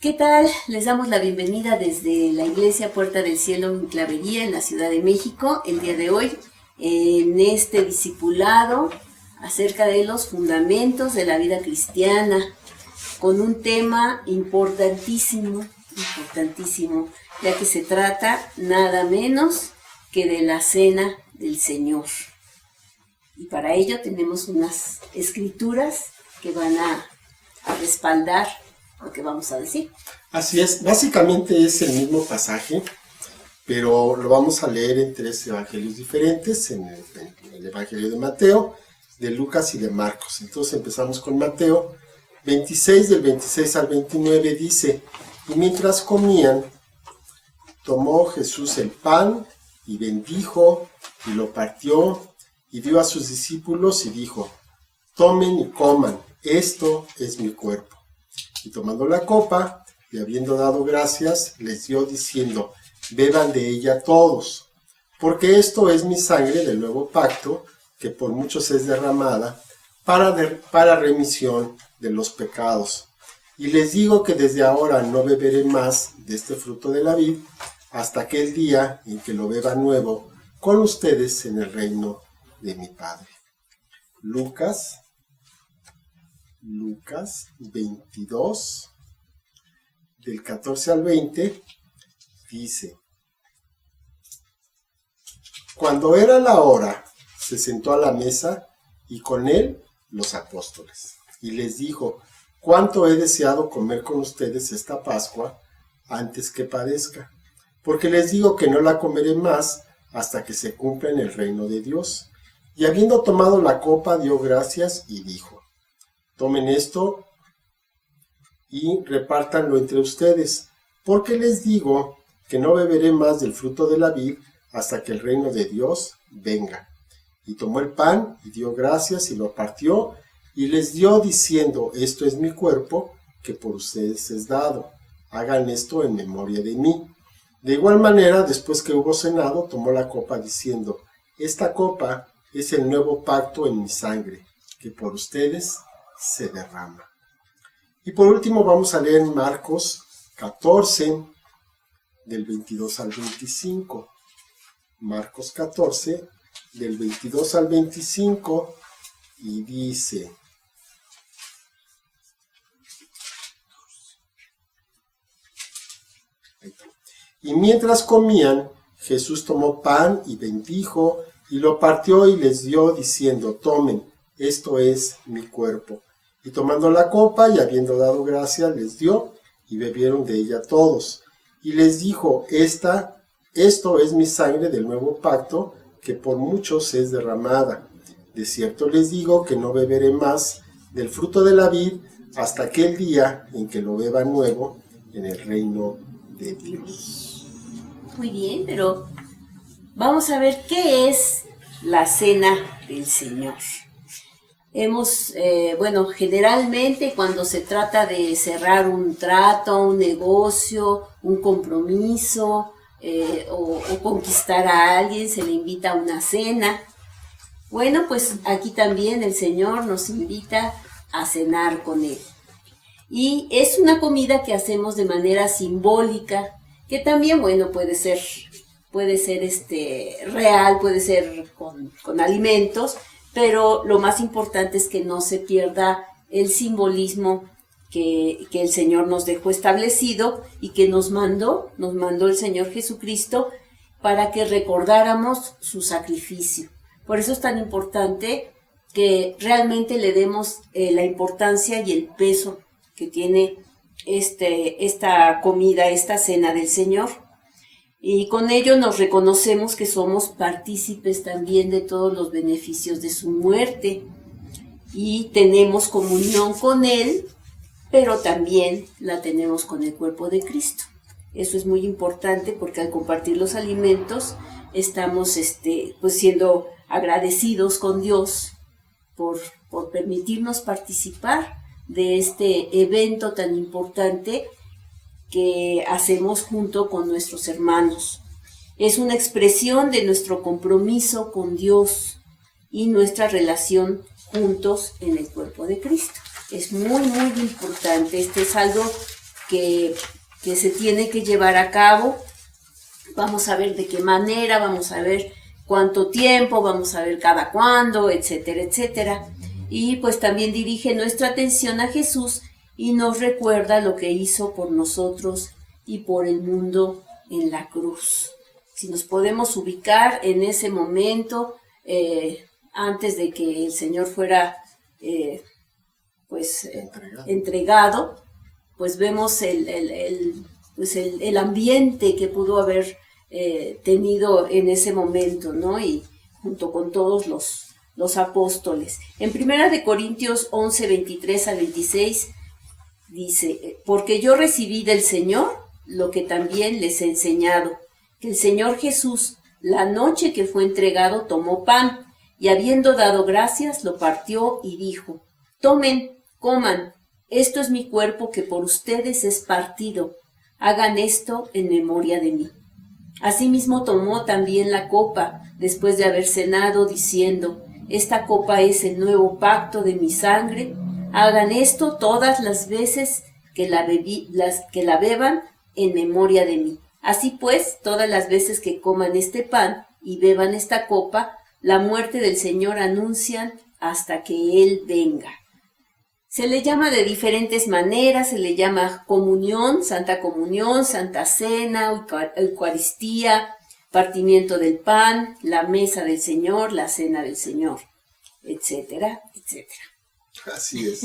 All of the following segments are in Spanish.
¿Qué tal? Les damos la bienvenida desde la Iglesia Puerta del Cielo en Clavería, en la Ciudad de México, el día de hoy, en este discipulado acerca de los fundamentos de la vida cristiana, con un tema importantísimo, ya que se trata nada menos que de la Cena del Señor. Y para ello tenemos unas escrituras que van a respaldar lo que vamos a decir. Así es, básicamente es el mismo pasaje, pero lo vamos a leer en tres evangelios diferentes, en el evangelio de Mateo, de Lucas y de Marcos. Entonces empezamos con Mateo 26, del 26 al 29, dice: y mientras comían, tomó Jesús el pan y bendijo y lo partió y dio a sus discípulos y dijo: tomen y coman, esto es mi cuerpo. Y tomando la copa, y habiendo dado gracias, les dio diciendo: beban de ella todos, porque esto es mi sangre del nuevo pacto, que por muchos es derramada, para remisión de los pecados. Y les digo que desde ahora no beberé más de este fruto de la vid, hasta aquel día en que lo beba nuevo con ustedes en el reino de mi Padre. Lucas 22, del 14 al 20, dice: cuando era la hora, se sentó a la mesa y con él los apóstoles, y les dijo: cuánto he deseado comer con ustedes esta Pascua antes que padezca, porque les digo que no la comeré más hasta que se cumpla en el reino de Dios. Y habiendo tomado la copa, dio gracias y dijo: tomen esto y repártanlo entre ustedes, porque les digo que no beberé más del fruto de la vid hasta que el reino de Dios venga. Y tomó el pan y dio gracias y lo partió y les dio diciendo: esto es mi cuerpo, que por ustedes es dado. Hagan esto en memoria de mí. De igual manera, después que hubo cenado, tomó la copa diciendo: esta copa es el nuevo pacto en mi sangre, que por ustedes se derrama. Y por último vamos a leer Marcos 14, del 22 al 25. Marcos 14, del 22 al 25, y dice: y mientras comían, Jesús tomó pan y bendijo, y lo partió y les dio, diciendo: tomen, esto es mi cuerpo. Y tomando la copa y habiendo dado gracias, les dio, y bebieron de ella todos. Y les dijo: esto es mi sangre del nuevo pacto, que por muchos es derramada. De cierto les digo que no beberé más del fruto de la vid hasta aquel día en que lo beba nuevo en el reino de Dios. Muy bien, pero vamos a ver qué es la Cena del Señor. Generalmente cuando se trata de cerrar un trato, un negocio, un compromiso o conquistar a alguien, se le invita a una cena. Bueno, pues aquí también el Señor nos invita a cenar con Él. Y es una comida que hacemos de manera simbólica, que también, puede ser real, puede ser con alimentos, pero lo más importante es que no se pierda el simbolismo que el Señor nos dejó establecido y que nos mandó el Señor Jesucristo para que recordáramos su sacrificio. Por eso es tan importante que realmente le demos la importancia y el peso que tiene esta comida, esta cena del Señor. Y con ello nos reconocemos que somos partícipes también de todos los beneficios de su muerte y tenemos comunión con Él, pero también la tenemos con el cuerpo de Cristo. Eso es muy importante porque al compartir los alimentos estamos siendo agradecidos con Dios por permitirnos participar de este evento tan importante que hacemos junto con nuestros hermanos. Es una expresión de nuestro compromiso con Dios y nuestra relación juntos en el cuerpo de Cristo. Es muy, muy importante. Este es algo que se tiene que llevar a cabo. Vamos a ver de qué manera, vamos a ver cuánto tiempo, vamos a ver cada cuándo, etcétera, etcétera. Y pues también dirige nuestra atención a Jesús y nos recuerda lo que hizo por nosotros y por el mundo en la cruz. Si nos podemos ubicar en ese momento, antes de que el Señor fuera entregado, pues vemos el ambiente que pudo haber tenido en ese momento, ¿no? Y junto con todos los apóstoles. En 1 Corintios 11, 23 a 26 dice: porque yo recibí del Señor lo que también les he enseñado, que el Señor Jesús, la noche que fue entregado, tomó pan, y habiendo dado gracias, lo partió y dijo: tomen, coman, esto es mi cuerpo que por ustedes es partido, hagan esto en memoria de mí. Asimismo tomó también la copa, después de haber cenado, diciendo: esta copa es el nuevo pacto de mi sangre, hagan esto todas las veces que la beban en memoria de mí. Así pues, todas las veces que coman este pan y beban esta copa, la muerte del Señor anuncian hasta que Él venga. Se le llama de diferentes maneras, se le llama comunión, Santa Cena, Eucaristía, partimiento del pan, la mesa del Señor, la cena del Señor, etcétera, etcétera. Así es.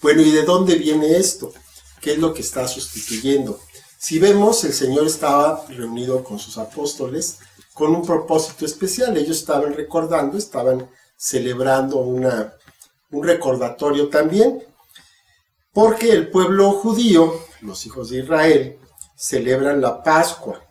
Bueno, ¿y de dónde viene esto? ¿Qué es lo que está sustituyendo? Si vemos, el Señor estaba reunido con sus apóstoles con un propósito especial. Ellos estaban recordando, estaban celebrando un recordatorio también, porque el pueblo judío, los hijos de Israel, celebran la Pascua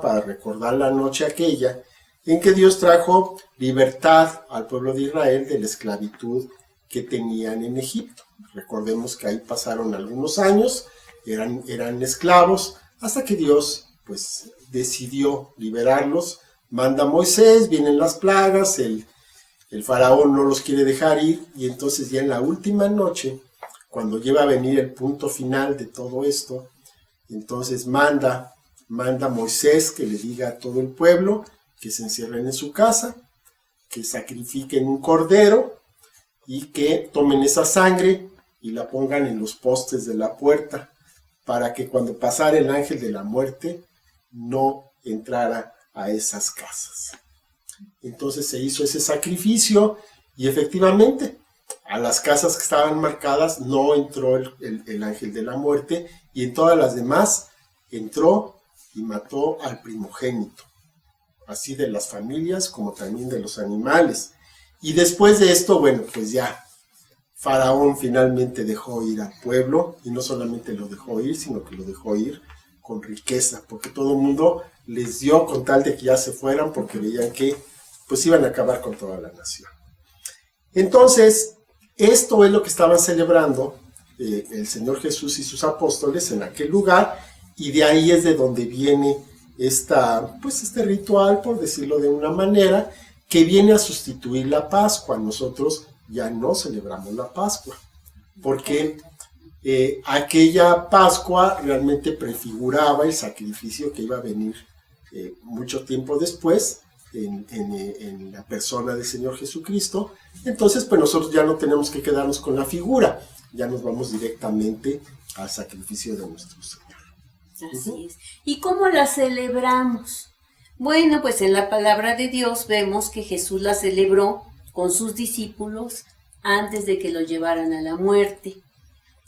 para recordar la noche aquella en que Dios trajo libertad al pueblo de Israel de la esclavitud que tenían en Egipto. Recordemos que ahí pasaron algunos años, eran esclavos, hasta que Dios pues decidió liberarlos, manda a Moisés, vienen las plagas, el faraón no los quiere dejar ir, y entonces ya en la última noche, cuando lleva a venir el punto final de todo esto, entonces manda a Moisés que le diga a todo el pueblo que se encierren en su casa, que sacrifiquen un cordero y que tomen esa sangre y la pongan en los postes de la puerta, para que cuando pasara el ángel de la muerte no entrara a esas casas. Entonces se hizo ese sacrificio y efectivamente a las casas que estaban marcadas no entró el ángel de la muerte, y en todas las demás entró y mató al primogénito, así de las familias como también de los animales. Y después de esto, bueno, pues ya Faraón finalmente dejó ir al pueblo, y no solamente lo dejó ir, sino que lo dejó ir con riqueza, porque todo el mundo les dio con tal de que ya se fueran, porque veían que pues iban a acabar con toda la nación. Entonces, esto es lo que estaban celebrando el Señor Jesús y sus apóstoles en aquel lugar, y de ahí es de donde viene este ritual, por decirlo de una manera, que viene a sustituir la Pascua. Nosotros ya no celebramos la Pascua, porque aquella Pascua realmente prefiguraba el sacrificio que iba a venir mucho tiempo después en la persona del Señor Jesucristo. Entonces pues nosotros ya no tenemos que quedarnos con la figura, ya nos vamos directamente al sacrificio de nuestro Señor. Así es. ¿Y cómo la celebramos? Bueno, pues en la palabra de Dios vemos que Jesús la celebró con sus discípulos antes de que lo llevaran a la muerte.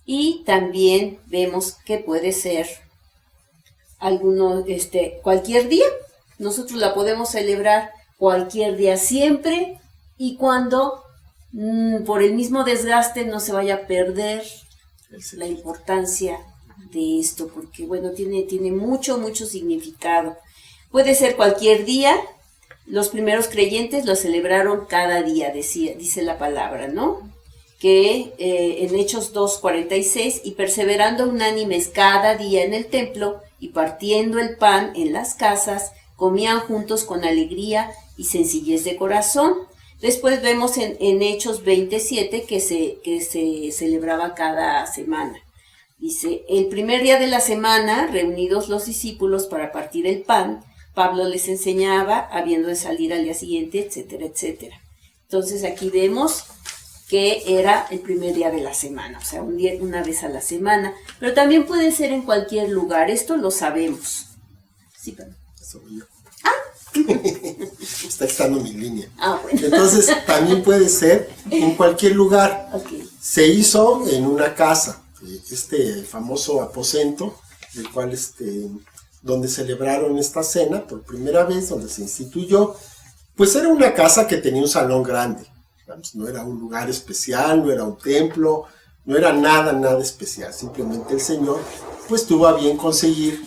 Y también vemos que puede ser cualquier día. Nosotros la podemos celebrar cualquier día, siempre y cuando por el mismo desgaste no se vaya a perder la importancia de esto, porque bueno, tiene mucho significado. Puede ser cualquier día. Los primeros creyentes lo celebraron cada día, dice la palabra, ¿no? Que en Hechos 2:46, y perseverando unánimes cada día en el templo y partiendo el pan en las casas, comían juntos con alegría y sencillez de corazón. Después vemos en Hechos 27 que se celebraba cada semana. Dice, el primer día de la semana, reunidos los discípulos para partir el pan, Pablo les enseñaba, habiendo de salir al día siguiente, etcétera, etcétera. Entonces aquí vemos que era el primer día de la semana, o sea, una vez a la semana, pero también puede ser en cualquier lugar, esto lo sabemos. Sí, perdón. Eso voy yo. Está estando mi línea. Bueno. Entonces, también puede ser en cualquier lugar. Okay. Se hizo en una casa, famoso aposento, el cual donde celebraron esta cena por primera vez, donde se instituyó, pues era una casa que tenía un salón grande. No era un lugar especial, no era un templo, no era nada especial. Simplemente el Señor pues tuvo a bien conseguir,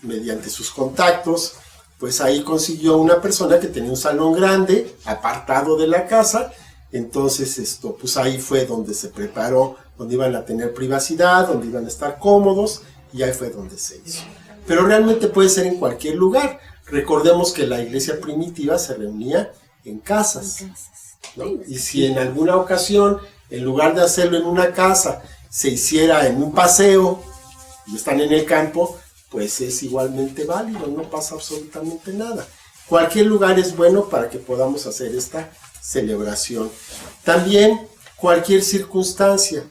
mediante sus contactos, pues ahí consiguió una persona que tenía un salón grande, apartado de la casa. Entonces pues ahí fue donde se preparó, donde iban a tener privacidad, donde iban a estar cómodos, y ahí fue donde se hizo. Pero realmente puede ser en cualquier lugar. Recordemos que la iglesia primitiva se reunía en casas, ¿no? Y si en alguna ocasión, en lugar de hacerlo en una casa, se hiciera en un paseo, y están en el campo, pues es igualmente válido, no pasa absolutamente nada. Cualquier lugar es bueno para que podamos hacer esta celebración. También cualquier circunstancia,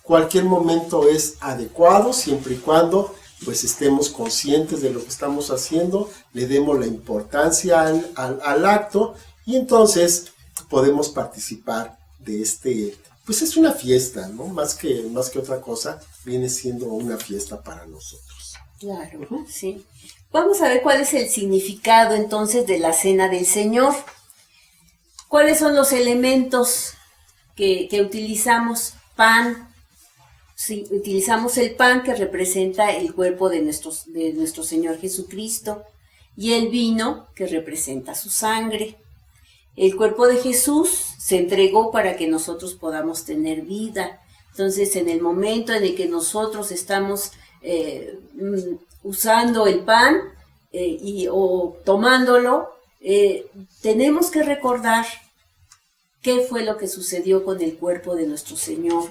cualquier momento es adecuado, siempre y cuando pues estemos conscientes de lo que estamos haciendo, le demos la importancia al acto, y entonces podemos participar de pues es una fiesta, ¿no? Más que otra cosa, viene siendo una fiesta para nosotros. Claro, sí. Vamos a ver cuál es el significado entonces de la Cena del Señor. ¿Cuáles son los elementos que utilizamos? Pan. Sí, utilizamos el pan, que representa el cuerpo de nuestro Señor Jesucristo, y el vino, que representa su sangre. El cuerpo de Jesús se entregó para que nosotros podamos tener vida. Entonces, en el momento en el que nosotros estamos usando el pan o tomándolo, tenemos que recordar qué fue lo que sucedió con el cuerpo de nuestro Señor,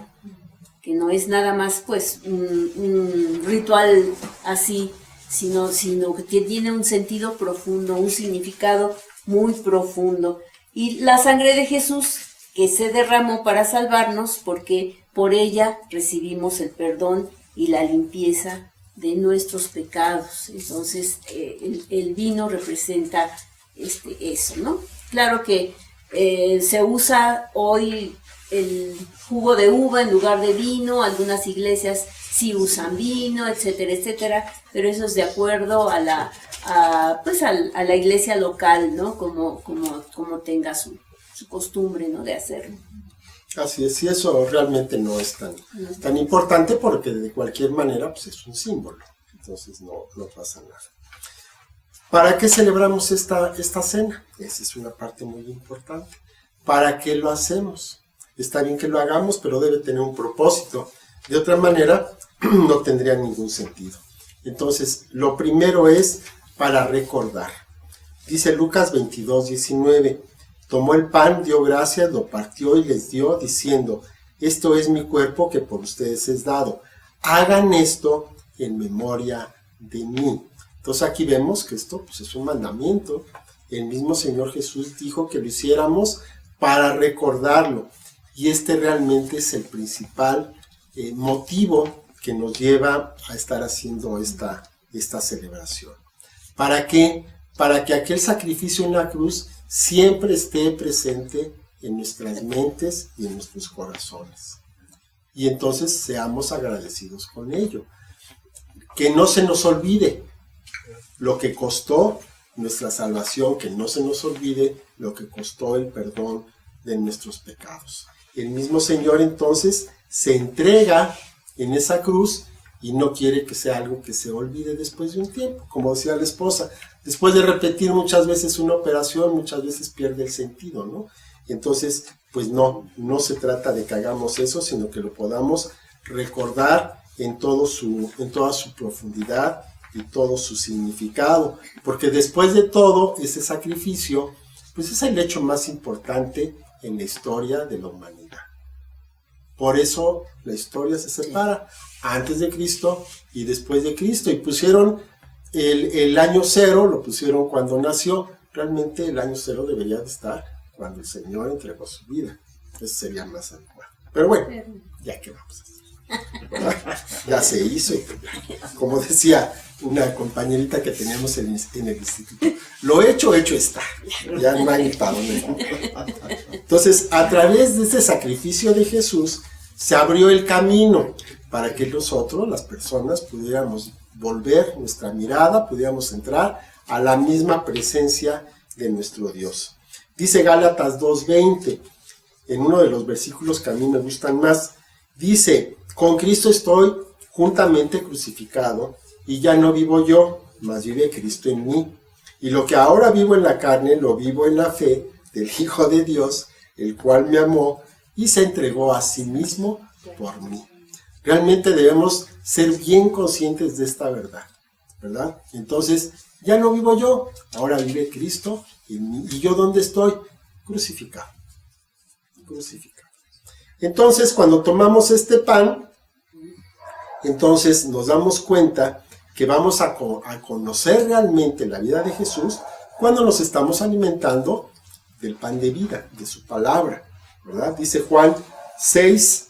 que no es nada más pues un ritual así, sino que tiene un sentido profundo, un significado muy profundo. Y la sangre de Jesús, que se derramó para salvarnos, porque por ella recibimos el perdón y la limpieza de nuestros pecados. Entonces el vino representa eso, ¿no? Claro que se usa hoy el jugo de uva en lugar de vino, algunas iglesias sí usan vino, etcétera, etcétera, pero eso es de acuerdo a la iglesia local, ¿no? Como tenga su costumbre, ¿no? De hacerlo. Así es, y eso realmente no es tan importante, porque de cualquier manera pues es un símbolo, entonces no pasa nada. ¿Para qué celebramos esta cena? Esa es una parte muy importante. ¿Para qué lo hacemos? Está bien que lo hagamos, pero debe tener un propósito. De otra manera, no tendría ningún sentido. Entonces, lo primero es para recordar. Dice Lucas 22:19. Tomó el pan, dio gracias, lo partió y les dio, diciendo: esto es mi cuerpo que por ustedes es dado. Hagan esto en memoria de mí. Entonces aquí vemos que esto pues, es un mandamiento. El mismo Señor Jesús dijo que lo hiciéramos para recordarlo. Y realmente es el principal motivo que nos lleva a estar haciendo esta celebración. ¿Para qué? Para que aquel sacrificio en la cruz siempre esté presente en nuestras mentes y en nuestros corazones. Y entonces seamos agradecidos con ello. Que no se nos olvide lo que costó nuestra salvación, que no se nos olvide lo que costó el perdón de nuestros pecados. El mismo Señor entonces se entrega en esa cruz y no quiere que sea algo que se olvide después de un tiempo. Como decía la esposa, después de repetir muchas veces una operación, muchas veces pierde el sentido, ¿no? Entonces, pues no se trata de que hagamos eso, sino que lo podamos recordar en toda su profundidad y todo su significado. Porque después de todo, ese sacrificio, pues es el hecho más importante en la historia de la humanidad. Por eso la historia se separa, antes de Cristo y después de Cristo. Y pusieron el año cero, lo pusieron cuando nació. Realmente el año cero debería de estar cuando el Señor entregó su vida. Eso sería más adecuado. Pero bueno, ya que vamos a hacer. Ya se hizo. Como decía una compañerita que teníamos en el instituto, lo hecho está. Ya no hay para dónde. Entonces, a través de ese sacrificio de Jesús, se abrió el camino para que nosotros, las personas, pudiéramos volver nuestra mirada, pudiéramos entrar a la misma presencia de nuestro Dios. Dice Gálatas 2:20, en uno de los versículos que a mí me gustan más, dice: con Cristo estoy juntamente crucificado, y ya no vivo yo, mas vive Cristo en mí. Y lo que ahora vivo en la carne, lo vivo en la fe del Hijo de Dios, el cual me amó y se entregó a sí mismo por mí. Realmente debemos ser bien conscientes de esta verdad, ¿verdad? Entonces, ya no vivo yo, ahora vive Cristo en mí. ¿Y yo dónde estoy? Crucificado. Crucificado. Entonces, cuando tomamos este pan, entonces nos damos cuenta que vamos a conocer realmente la vida de Jesús cuando nos estamos alimentando del pan de vida, de su palabra, ¿verdad? Dice Juan 6,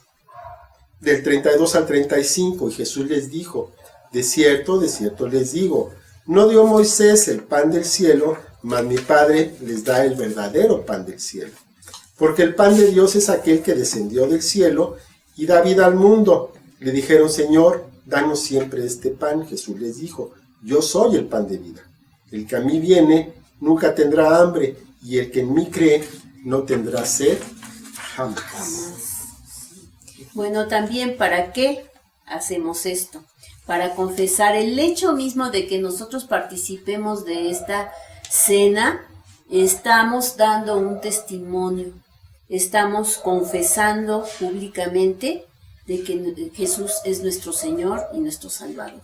del 32 al 35, y Jesús les dijo: de cierto les digo, no dio Moisés el pan del cielo, mas mi Padre les da el verdadero pan del cielo. Porque el pan de Dios es aquel que descendió del cielo y da vida al mundo. Le dijeron: Señor, danos siempre este pan. Jesús les dijo: yo soy el pan de vida. El que a mí viene nunca tendrá hambre, y el que en mí cree no tendrá sed jamás. Bueno, también, ¿para qué hacemos esto? Para confesar el hecho mismo de que nosotros participemos de esta cena. Estamos dando un testimonio, estamos confesando públicamente de que Jesús es nuestro Señor y nuestro Salvador.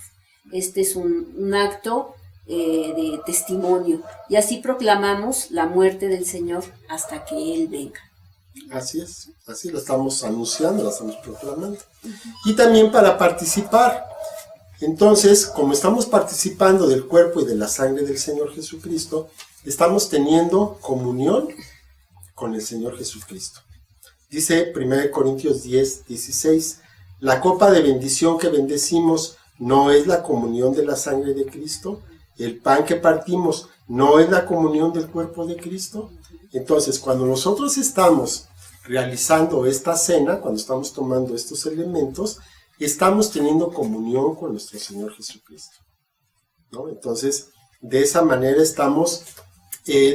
Este es un acto de testimonio, y así proclamamos la muerte del Señor hasta que Él venga. Así es, así lo estamos anunciando, lo estamos proclamando. Y también para participar. Entonces, como estamos participando del cuerpo y de la sangre del Señor Jesucristo, estamos teniendo comunión con el Señor Jesucristo. Dice 1 Corintios 10:16, la copa de bendición que bendecimos no es la comunión de la sangre de Cristo, el pan que partimos no es la comunión del cuerpo de Cristo. Entonces, cuando nosotros estamos realizando esta cena, cuando estamos tomando estos elementos, estamos teniendo comunión con nuestro Señor Jesucristo, ¿no? Entonces, de esa manera estamos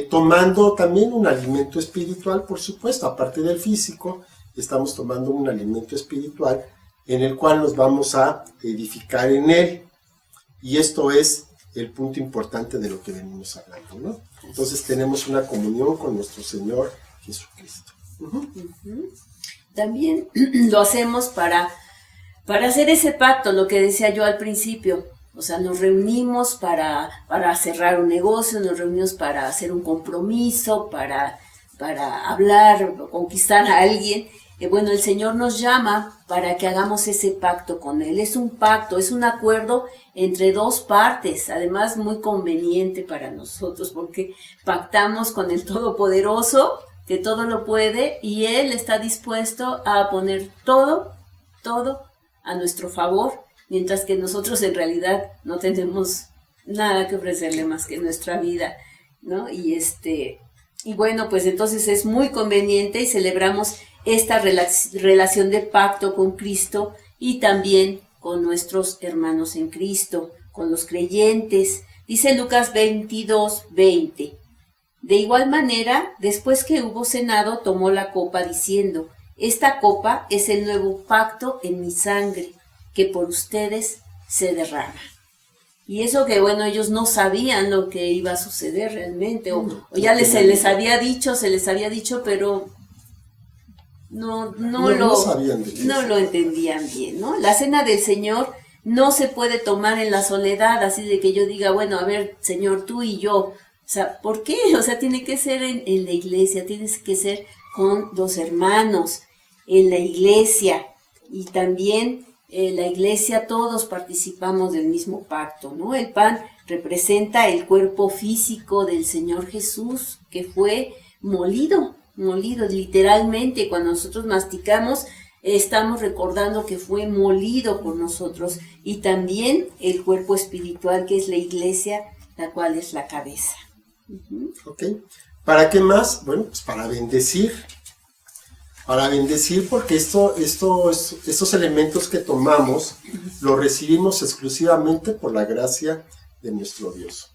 tomando también un alimento espiritual, por supuesto, aparte del físico, estamos tomando un alimento espiritual en el cual nos vamos a edificar en él. Y esto es el punto importante de lo que venimos hablando, ¿no? Entonces tenemos una comunión con nuestro Señor Jesucristo. También lo hacemos para hacer ese pacto, lo que decía yo al principio. O sea, nos reunimos para cerrar un negocio, nos reunimos para hacer un compromiso, para hablar, conquistar a alguien. Bueno, el Señor nos llama para que hagamos ese pacto con Él. Es un pacto, es un acuerdo entre dos partes, además muy conveniente para nosotros, porque pactamos con el Todopoderoso, que todo lo puede, y Él está dispuesto a poner todo a nuestro favor, mientras que nosotros en realidad no tenemos nada que ofrecerle más que nuestra vida, ¿no? Y bueno, pues entonces es muy conveniente y celebramos esta relación de pacto con Cristo y también con nuestros hermanos en Cristo, con los creyentes. Dice Lucas 22:20. De igual manera, después que hubo cenado, tomó la copa diciendo: esta copa es el nuevo pacto en mi sangre, que por ustedes se derrama. Y eso que, bueno, ellos no sabían lo que iba a suceder realmente, o ya se les había dicho, pero no lo entendían bien, ¿no? La cena del Señor no se puede tomar en la soledad, así de que yo diga, bueno, a ver, Señor, tú y yo. O sea, ¿por qué? O sea, tiene que ser en la iglesia, tiene que ser con los hermanos. en la iglesia, y también la iglesia todos participamos del mismo pacto, ¿no? El pan representa el cuerpo físico del Señor Jesús, que fue molido literalmente. Cuando nosotros masticamos, estamos recordando que fue molido por nosotros, y también el cuerpo espiritual, que es la iglesia, la cual es la cabeza. Ok. ¿Para qué más? Bueno, pues para bendecir, porque estos elementos que tomamos los recibimos exclusivamente por la gracia de nuestro Dios.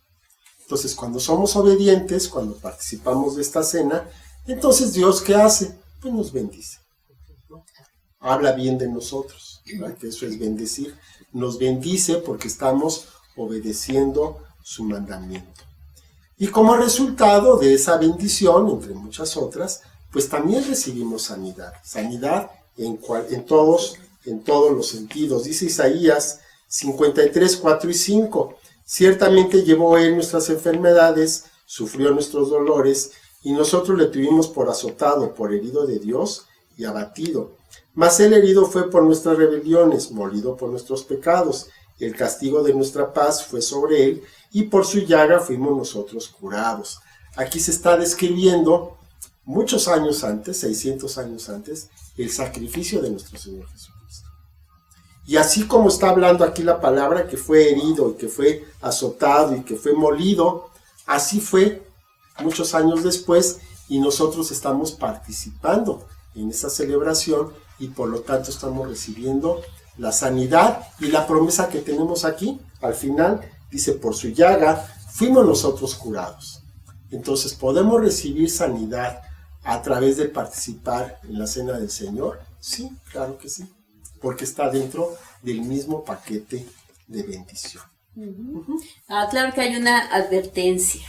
Entonces, cuando somos obedientes, cuando participamos de esta cena, entonces Dios, ¿qué hace? Pues nos bendice, ¿no? Habla bien de nosotros, ¿verdad? Que eso es bendecir. Nos bendice porque estamos obedeciendo su mandamiento. Y como resultado de esa bendición, entre muchas otras, pues también recibimos sanidad. Sanidad en todos los sentidos. Dice Isaías 53, 4 y 5. Ciertamente llevó él nuestras enfermedades, sufrió nuestros dolores, y nosotros le tuvimos por azotado, por herido de Dios y abatido. Mas él herido fue por nuestras rebeliones, molido por nuestros pecados. El castigo de nuestra paz fue sobre él, y por su llaga fuimos nosotros curados. Aquí se está describiendo muchos años antes, 600 años antes, el sacrificio de nuestro Señor Jesucristo. Y así como está hablando aquí la palabra que fue herido y que fue azotado y que fue molido, así fue muchos años después, y nosotros estamos participando en esa celebración, y por lo tanto estamos recibiendo la sanidad y la promesa que tenemos aquí. Al final dice, por su llaga fuimos nosotros curados. Entonces, ¿podemos recibir sanidad a través de participar en la cena del Señor? Sí, claro que sí, porque está dentro del mismo paquete de bendición. Claro que hay una advertencia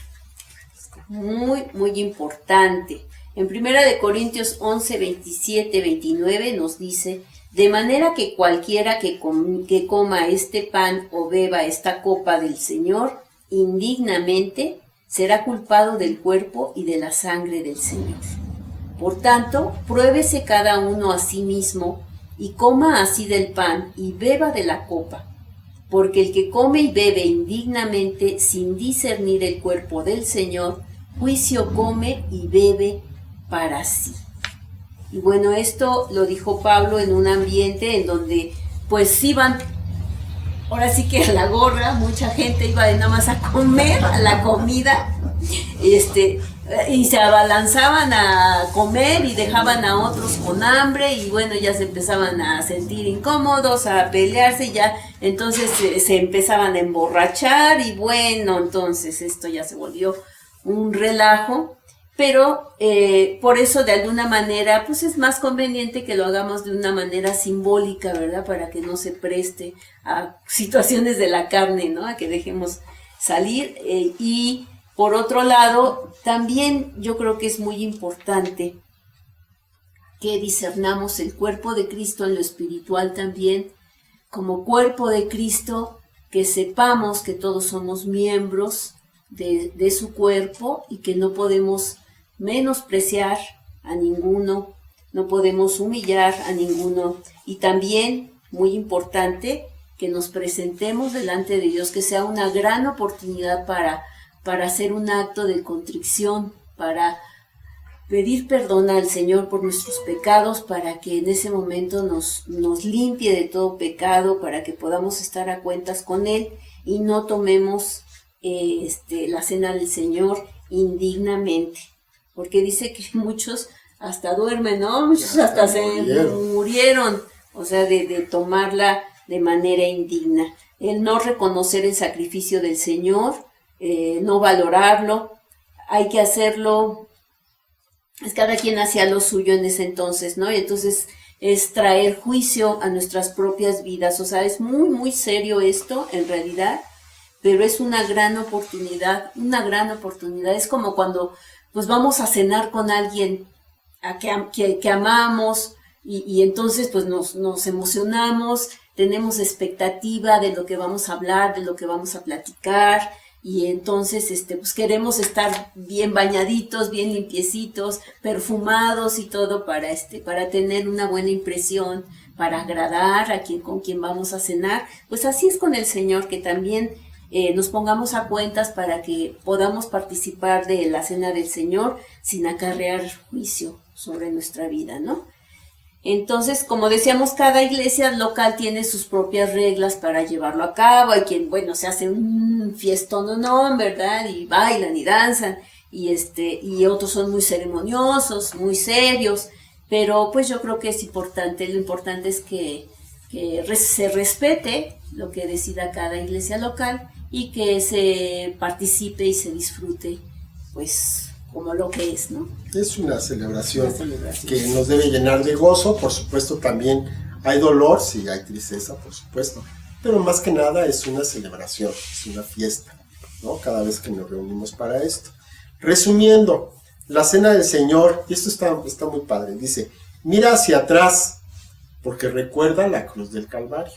muy, muy importante. En 1 Corintios 11, 27, 29 nos dice: de manera que cualquiera que coma este pan o beba esta copa del Señor indignamente, será culpado del cuerpo y de la sangre del Señor. Por tanto, pruébese cada uno a sí mismo, y coma así del pan y beba de la copa. Porque el que come y bebe indignamente, sin discernir el cuerpo del Señor, juicio come y bebe para sí. Y bueno, esto lo dijo Pablo en un ambiente en donde pues iban, ahora sí que a la gorra, mucha gente iba nada más a comer, a la comida, y se abalanzaban a comer y dejaban a otros con hambre, y bueno, ya se empezaban a sentir incómodos, a pelearse, y ya entonces se empezaban a emborrachar, y bueno, entonces esto ya se volvió un relajo. Pero por eso, de alguna manera, pues es más conveniente que lo hagamos de una manera simbólica, ¿verdad? Para que no se preste a situaciones de la carne, ¿no? A que dejemos salir. Y por otro lado, también yo creo que es muy importante que discernamos el cuerpo de Cristo en lo espiritual también. Como cuerpo de Cristo, que sepamos que todos somos miembros de su cuerpo, y que no podemos menospreciar a ninguno, no podemos humillar a ninguno. Y también, muy importante, que nos presentemos delante de Dios, que sea una gran oportunidad para hacer un acto de contrición, para pedir perdón al Señor por nuestros pecados, para que en ese momento nos limpie de todo pecado, para que podamos estar a cuentas con Él y no tomemos la cena del Señor indignamente. Porque dice que muchos hasta duermen, ¿no? Muchos hasta se murieron, o sea, de tomarla de manera indigna. El no reconocer el sacrificio del Señor, no valorarlo, hay que hacerlo, es cada quien hacía lo suyo en ese entonces, ¿no? Y entonces es traer juicio a nuestras propias vidas. O sea, es muy, muy serio esto, en realidad, pero es una gran oportunidad, Es como cuando pues vamos a cenar con alguien que amamos, y entonces pues nos emocionamos, tenemos expectativa de lo que vamos a hablar, de lo que vamos a platicar, y entonces pues queremos estar bien bañaditos, bien limpiecitos, perfumados y todo para tener una buena impresión, para agradar a con quien vamos a cenar. Pues así es con el Señor, que también nos pongamos a cuentas para que podamos participar de la cena del Señor sin acarrear juicio sobre nuestra vida, ¿no? Entonces, como decíamos, cada iglesia local tiene sus propias reglas para llevarlo a cabo. Hay quien, se hace un fiestón, no, ¿verdad? Y bailan y danzan, y otros son muy ceremoniosos, muy serios, pero pues yo creo que es importante, lo importante es que se respete lo que decida cada iglesia local y que se participe y se disfrute, pues, como lo que es, ¿no? Es una celebración que nos debe llenar de gozo. Por supuesto, también hay dolor, sí, hay tristeza, por supuesto, pero más que nada es una celebración, es una fiesta, ¿no? Cada vez que nos reunimos para esto. Resumiendo, la cena del Señor, y esto está muy padre, dice, mira hacia atrás, porque recuerda la cruz del Calvario,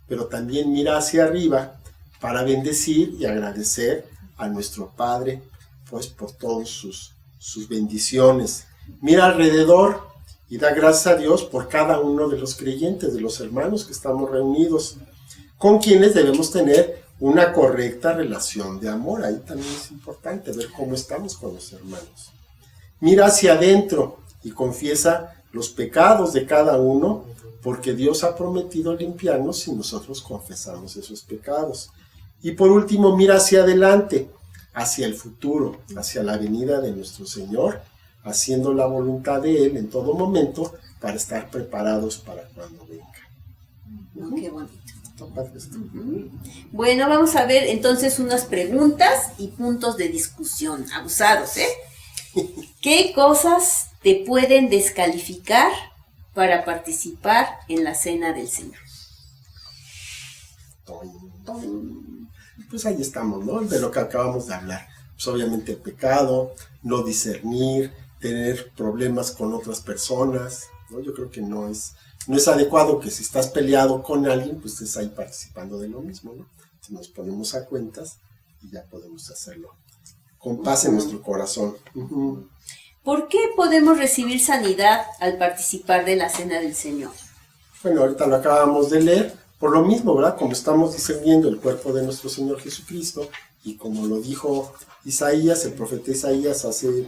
pero también mira hacia arriba para bendecir y agradecer a nuestro Padre, pues por todas sus bendiciones. Mira alrededor y da gracias a Dios por cada uno de los creyentes, de los hermanos que estamos reunidos, con quienes debemos tener una correcta relación de amor. Ahí también es importante ver cómo estamos con los hermanos. Mira hacia adentro y confiesa los pecados de cada uno, porque Dios ha prometido limpiarnos si nosotros confesamos esos pecados. Y por último, mira hacia adelante, hacia el futuro, hacia la venida de nuestro Señor, haciendo la voluntad de Él en todo momento para estar preparados para cuando venga. Oh, qué bonito. Bueno, vamos a ver entonces unas preguntas y puntos de discusión, abusados, ¿eh? ¿Qué cosas te pueden descalificar para participar en la cena del Señor? Pues ahí estamos, ¿no? De lo que acabamos de hablar. Pues obviamente el pecado, no discernir, tener problemas con otras personas, ¿no? Yo creo que no es adecuado que si estás peleado con alguien, pues estés ahí participando de lo mismo, ¿no? Entonces nos ponemos a cuentas y ya podemos hacerlo con paz en nuestro corazón. ¿Por qué podemos recibir sanidad al participar de la cena del Señor? Bueno, ahorita lo acabamos de leer, por lo mismo, ¿verdad? Como estamos discerniendo el cuerpo de nuestro Señor Jesucristo, y como lo dijo Isaías, el profeta Isaías, hace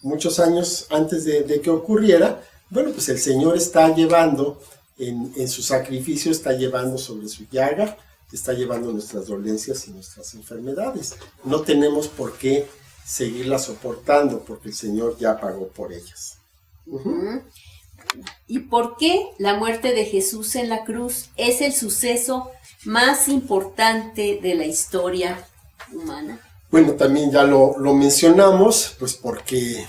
muchos años antes de que ocurriera, bueno, pues el Señor está llevando, en su sacrificio, está llevando sobre su llaga, está llevando nuestras dolencias y nuestras enfermedades. No tenemos por qué seguirlas soportando, porque el Señor ya pagó por ellas. ¿Y por qué la muerte de Jesús en la cruz es el suceso más importante de la historia humana? Bueno, también ya lo mencionamos, pues porque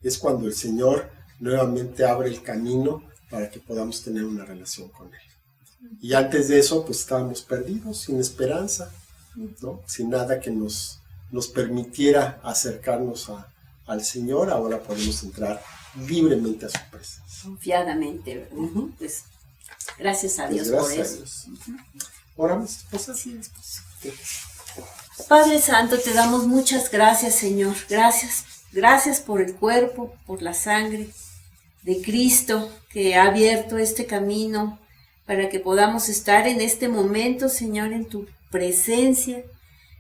es cuando el Señor nuevamente abre el camino para que podamos tener una relación con Él. Y antes de eso, pues estábamos perdidos, sin esperanza, ¿no? Sin nada que nos permitiera acercarnos al Señor. Ahora podemos entrar libremente a su presencia. Confiadamente, ¿verdad? Pues gracias a Dios por eso. Oramos, pues así es. Padre Santo, te damos muchas gracias, Señor. Gracias por el cuerpo, por la sangre de Cristo que ha abierto este camino para que podamos estar en este momento, Señor, en tu presencia.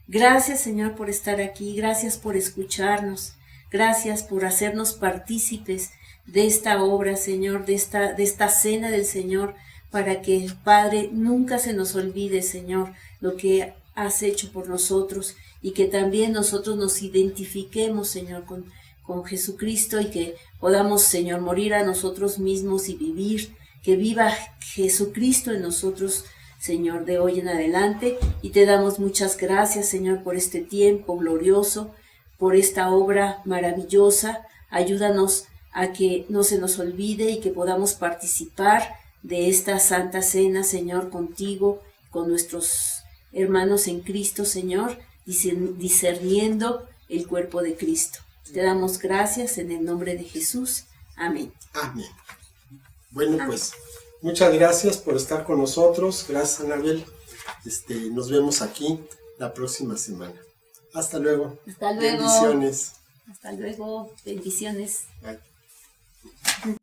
Gracias, Señor, por estar aquí. Gracias por escucharnos. Gracias por hacernos partícipes de esta obra, Señor, de esta cena del Señor, para que, Padre, nunca se nos olvide, Señor, lo que has hecho por nosotros, y que también nosotros nos identifiquemos, Señor, con Jesucristo, y que podamos, Señor, morir a nosotros mismos y vivir, que viva Jesucristo en nosotros, Señor, de hoy en adelante. Y te damos muchas gracias, Señor, por este tiempo glorioso, por esta obra maravillosa. Ayúdanos a que no se nos olvide y que podamos participar de esta Santa Cena, Señor, contigo, con nuestros hermanos en Cristo, Señor, discerniendo el cuerpo de Cristo. Te damos gracias en el nombre de Jesús. Amén. Amén. Bueno, pues muchas gracias por estar con nosotros. Gracias, Anabel. Nos vemos aquí la próxima semana. Hasta luego. Hasta luego. Bendiciones. Hasta luego. Bendiciones. Bye.